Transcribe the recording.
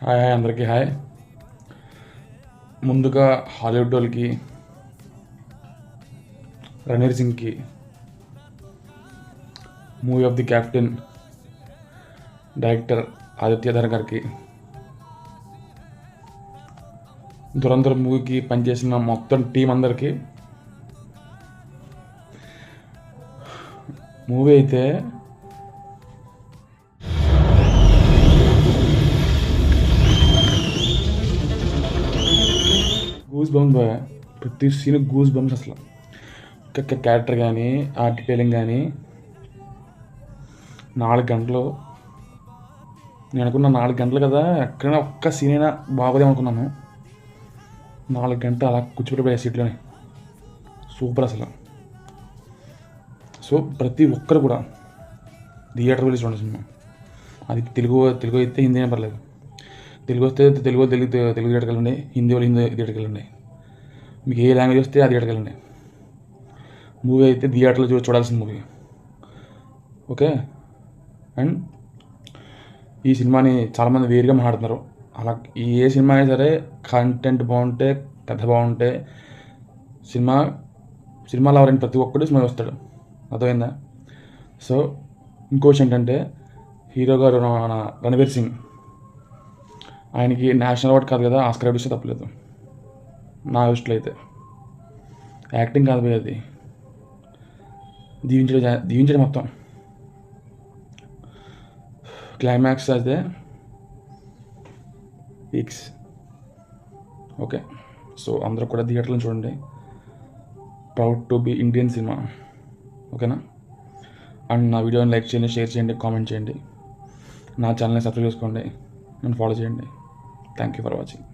Hi అందరికీ hi. ముందుగా Hollywood వాళ్ళకి, రణ్వీర్ సింగ్కి movie of the captain director Aditya గారికి, దురంధర్ మూవీకి పనిచేసిన మొత్తం టీం అందరికీ. మూవీ అయితే గూస్ బంప్స్ బాయ్, ప్రతి సీన్ గూస్ బంప్స్. అసలు ఒక్క క్యారెక్టర్ కానీ ఆ డీటెయిలింగ్ కానీ 4 గంటలు. నేను అనుకున్నా 4 గంటలు కదా, ఎక్కడైనా ఒక్క సీన్ అయినా బాగోదేమనుకున్నాను. 4 గంటలు అలా కూర్చోబెట్టిపోయా సీట్లోనే. సూపర్ అసలు. సో ప్రతి ఒక్కరు కూడా థియేటర్ వెళ్ళి చూడండి సినిమా. అది తెలుగు అయితే హిందీ అయినా పర్లేదు. తెలుగు వస్తే తెలుగు థియేటర్కి వెళ్ళండి, హిందీ వాళ్ళు హిందీ థియేటర్కి వెళ్ళండి. మీకు ఏ లాంగ్వేజ్ వస్తే ఆ థియేటర్కి వెళ్ళండి. మూవీ అయితే థియేటర్లో చూడాల్సిన మూవీ. ఓకే. అండ్ ఈ సినిమాని చాలామంది వేరుగా మాట్లాడుతున్నారు. అలా ఏ సినిమా అయినా సరే కంటెంట్ బాగుంటే, కథ బాగుంటే సినిమాలో ఎవరైనా ప్రతి ఒక్కడు సినిమా వస్తాడు. అర్థమైందా? సో ఇంకో విషయం ఏంటంటే, హీరో గారు మన రణ్వీర్ సింగ్, ఆయనకి నేషనల్ అవార్డు కాదు కదా, ఆస్కార్ అవార్డు ఇస్తే తప్పలేదు నా దృష్టిలో అయితే. యాక్టింగ్ కాదు పోయి, అది దీవించడం మొత్తం. క్లైమాక్స్ అయితే పీక్స్. ఓకే. సో అందరూ కూడా థియేటర్లో చూడండి. Proud to be Indian cinema. ఓకేనా? అండ్ నా వీడియోని లైక్ చేయండి, షేర్ చేయండి, కామెంట్ చేయండి. నా ఛానల్ని సబ్స్క్రైబ్ చేసుకోండి, నన్ను ఫాలో చేయండి. Thank you for watching.